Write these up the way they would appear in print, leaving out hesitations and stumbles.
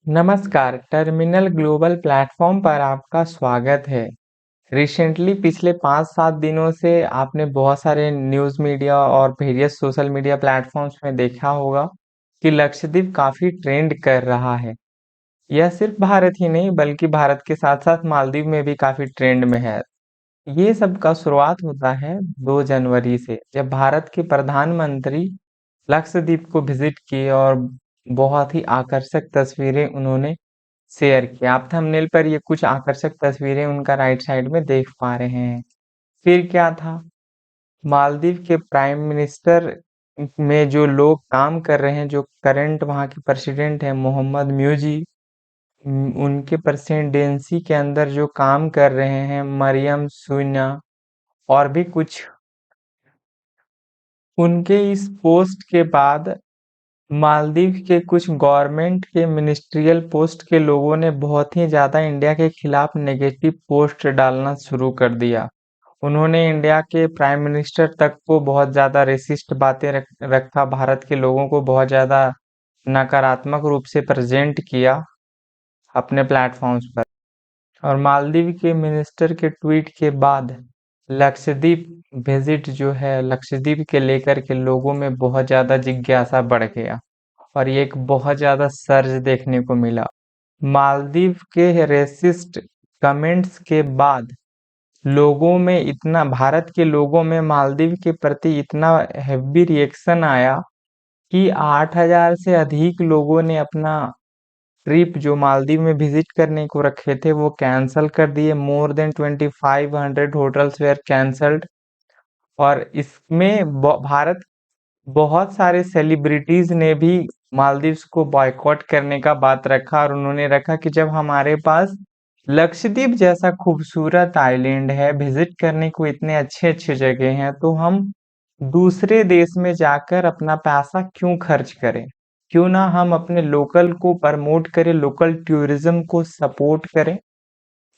नमस्कार, terminal global platform पर आपका स्वागत है। रिसेंटली पिछले 5-7 दिनों से आपने बहुत सारे न्यूज़ मीडिया और वेरियस सोशल मीडिया प्लेटफ़ॉर्म्स में देखा होगा कि लक्षद्वीप काफ़ी ट्रेंड कर रहा है। यह सिर्फ भारत ही नहीं बल्कि भारत के साथ-साथ मालदीव में भी काफ़ी ट्रेंड में है। ये सब का शुरुआत होता है 2 जनवरी से, जब भारत के प्रधानमंत्री लक्षद्वीप को विज़िट किए और बहुत ही आकर्षक तस्वीरें उन्होंने शेयर किया। आप थंबनेल पर ये कुछ आकर्षक तस्वीरें उनका राइट साइड में देख पा रहे हैं। फिर क्या था? मालदीव के प्राइम मिनिस्टर में जो लोग काम कर रहे हैं, जो करंट वहाँ के प्रेसिडेंट हैं मोहम्मद म्यूजी, उनके प्रेसिडेंसी के अंदर जो काम कर रहे हैं मरियम सुन्ना और भी कुछ, उनके इस पोस्ट के बाद मालदीव के कुछ गवर्नमेंट के मिनिस्ट्रियल पोस्ट के लोगों ने बहुत ही ज़्यादा इंडिया के खिलाफ नेगेटिव पोस्ट डालना शुरू कर दिया। उन्होंने इंडिया के प्राइम मिनिस्टर तक को बहुत ज़्यादा रेसिस्ट बातें रखा, भारत के लोगों को बहुत ज़्यादा नकारात्मक रूप से प्रेजेंट किया अपने प्लेटफॉर्म्स पर। और मालदीव के मिनिस्टर के ट्वीट के बाद लक्षद्वीप विजिट जो है लक्षद्वीप के लेकर के लोगों में बहुत ज़्यादा जिज्ञासा बढ़ गया और ये एक बहुत ज़्यादा सर्ज देखने को मिला। मालदीव के रेसिस्ट कमेंट्स के बाद लोगों में इतना, भारत के लोगों में मालदीव के प्रति इतना हैवी रिएक्शन आया कि 8,000 से अधिक लोगों ने अपना ट्रिप जो मालदीव में विजिट करने को रखे थे वो कैंसिल कर दिए। More than 2500 hotels were cancelled. और इसमें भारत बहुत सारे सेलिब्रिटीज ने भी मालदीव्स को बॉयकॉट करने का बात रखा और उन्होंने रखा कि जब हमारे पास लक्षद्वीप जैसा खूबसूरत आइलैंड है, विजिट करने को इतने अच्छे अच्छे जगह हैं, तो हम दूसरे देश में जाकर अपना पैसा क्यों खर्च करें। क्यों ना हम अपने लोकल को प्रमोट करें, लोकल टूरिज्म को सपोर्ट करें।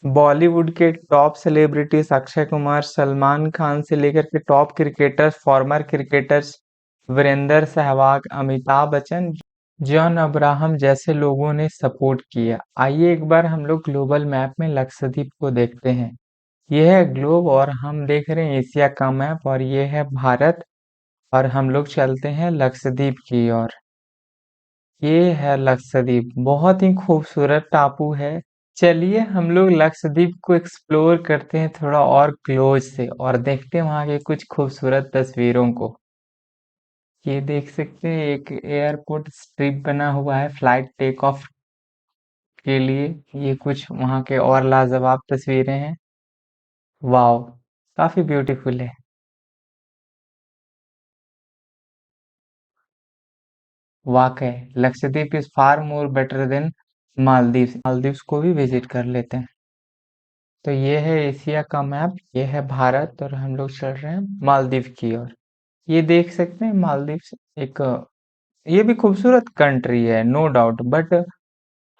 बॉलीवुड के टॉप सेलिब्रिटीज अक्षय कुमार, सलमान खान से लेकर के top cricketers, former cricketers Virender Sehwag, Amitabh Bachchan, John Abraham जैसे लोगों ने सपोर्ट किया। आइए एक बार हम लोग ग्लोबल मैप में लक्षद्वीप को देखते हैं। यह है ग्लोब और हम देख रहे हैं एशिया का मैप और ये है भारत। और हम लोग चलते हैं लक्षद्वीप की ओर। ये है लक्षद्वीप, बहुत ही खूबसूरत टापू है। चलिए हम लोग लक्षद्वीप को एक्सप्लोर करते हैं थोड़ा और क्लोज से और देखते हैं वहाँ के कुछ खूबसूरत तस्वीरों को। ये देख सकते हैं एक एयरपोर्ट स्ट्रिप बना हुआ है फ्लाइट टेक ऑफ के लिए। ये कुछ वहाँ के और लाजवाब तस्वीरें हैं। वाओ, काफी ब्यूटीफुल है। वाकई Lakshadweep is far more better than Maldives. Maldives को भी विजिट कर लेते हैं। तो ये है एशिया का मैप, ये है भारत और हम लोग चल रहे हैं मालदीव की ओर। ये देख सकते हैं मालदीव एक, ये भी खूबसूरत कंट्री है नो डाउट, बट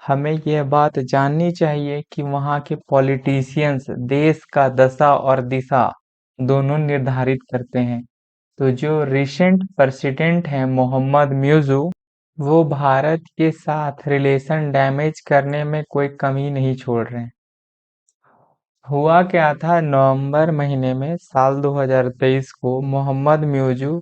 हमें यह बात जाननी चाहिए कि वहाँ के पॉलिटिशियंस देश का दशा और दिशा दोनों निर्धारित करते हैं। तो जो रिसेंट प्रेसिडेंट हैं मोहम्मद म्यूजू, वो भारत के साथ रिलेशन डैमेज करने में कोई कमी नहीं छोड़ रहे हैं। हुआ क्या था, नवंबर महीने में साल 2023 को मोहम्मद म्यूजू,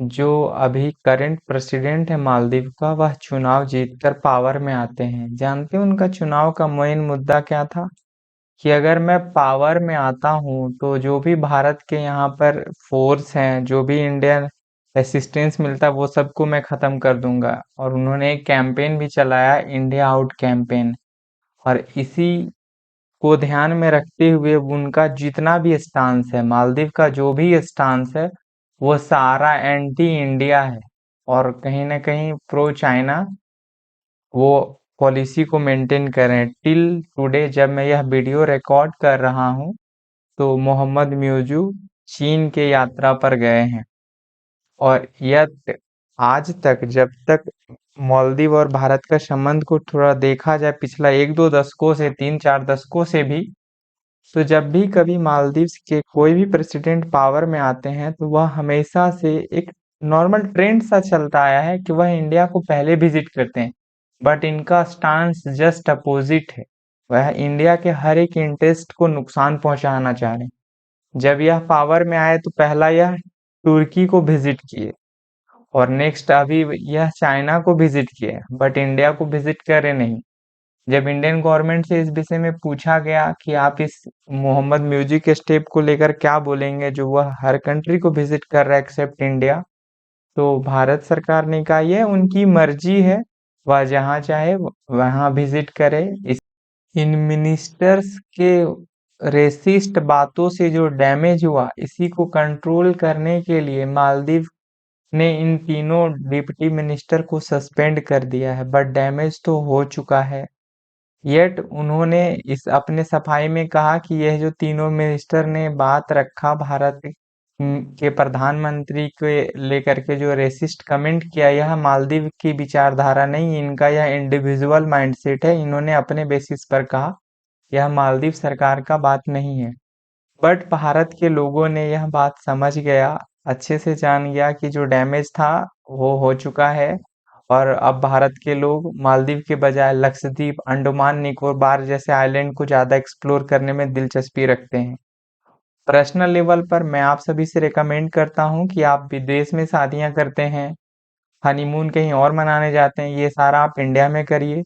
जो अभी करंट प्रेसिडेंट है मालदीव का, वह चुनाव जीतकर पावर में आते हैं। जानते हैं उनका चुनाव का मेन मुद्दा क्या था? कि अगर मैं पावर में आता हूँ तो जो भी भारत के यहाँ पर फोर्स हैं, जो भी इंडियन असिस्टेंस मिलता है वो सबको मैं खत्म कर दूंगा। और उन्होंने एक कैंपेन भी चलाया, इंडिया आउट कैंपेन। और इसी को ध्यान में रखते हुए उनका जितना भी स्टांस है, मालदीव का जो भी स्टांस है, वो सारा एंटी इंडिया है और कहीं ना कहीं प्रो चाइना वो पॉलिसी को मेंटेन कर रहे हैं। टिल टुडे जब मैं यह वीडियो रिकॉर्ड कर रहा हूँ तो मोहम्मद म्यूजू चीन के यात्रा पर गए हैं। और यह आज तक, जब तक मालदीव और भारत का संबंध को थोड़ा देखा जाए पिछला 1-2 दशकों से, 3-4 दशकों से भी, तो जब भी कभी मालदीव्स के कोई भी प्रेसिडेंट पावर में आते हैं तो वह हमेशा से एक नॉर्मल ट्रेंड सा चलता आया है कि वह इंडिया को पहले विजिट करते हैं। बट इनका स्टांस जस्ट अपोजिट है। वह इंडिया के हर एक इंटरेस्ट को नुकसान पहुंचाना चाह रहे हैं। जब यह पावर में आए तो पहला यह तुर्की को विजिट किए और नेक्स्ट अभी यह चाइना को विजिट किए, बट इंडिया को विजिट करे नहीं। जब इंडियन गवर्नमेंट से इस विषय में पूछा गया कि आप इस मोहम्मद म्यूजिक स्टेप को लेकर क्या बोलेंगे जो वह हर कंट्री को विजिट कर रहा है एक्सेप्ट इंडिया, तो भारत सरकार ने कहा यह उनकी मर्जी है, वह जहाँ चाहे वहाँ विजिट करे। इन मिनिस्टर्स के रेसिस्ट बातों से जो डैमेज हुआ, इसी को कंट्रोल करने के लिए मालदीव ने इन तीनों डिप्टी मिनिस्टर को सस्पेंड कर दिया है, बट डैमेज तो हो चुका है। येट उन्होंने इस अपने सफाई में कहा कि यह जो तीनों मिनिस्टर ने बात रखा भारत के प्रधानमंत्री के लेकर के जो रेसिस्ट कमेंट किया, यह मालदीव की विचारधारा नहीं, इनका यह इंडिविजुअल माइंडसेट है। इन्होंने अपने बेसिस पर कहा, यह मालदीव सरकार का बात नहीं है। बट भारत के लोगों ने यह बात समझ गया, अच्छे से जान गया कि जो डैमेज था वो हो चुका है। और अब भारत के लोग मालदीव के बजाय लक्षद्वीप, अंडमान निकोबार जैसे आइलैंड को ज़्यादा एक्सप्लोर करने में दिलचस्पी रखते हैं। पर्सनल लेवल पर मैं आप सभी से रिकमेंड करता हूँ कि आप विदेश में शादियाँ करते हैं, हनीमून कहीं और मनाने जाते हैं, ये सारा आप इंडिया में करिए।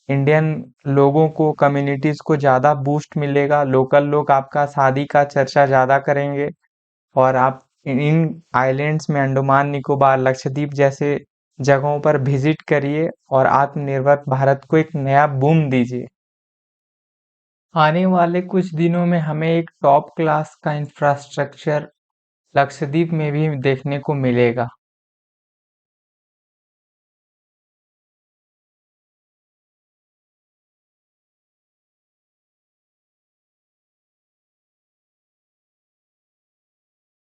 इंडियन लोगों को, कम्युनिटीज़ को ज़्यादा बूस्ट मिलेगा, लोकल लोग आपका शादी का चर्चा ज़्यादा करेंगे और आप इन आइलैंड्स में अंडमान निकोबार, लक्षद्वीप जैसे जगहों पर विजिट करिए और आत्मनिर्भर भारत को एक नया बूम दीजिए। आने वाले कुछ दिनों में हमें एक टॉप क्लास का इंफ्रास्ट्रक्चर लक्षद्वीप में भी देखने को मिलेगा।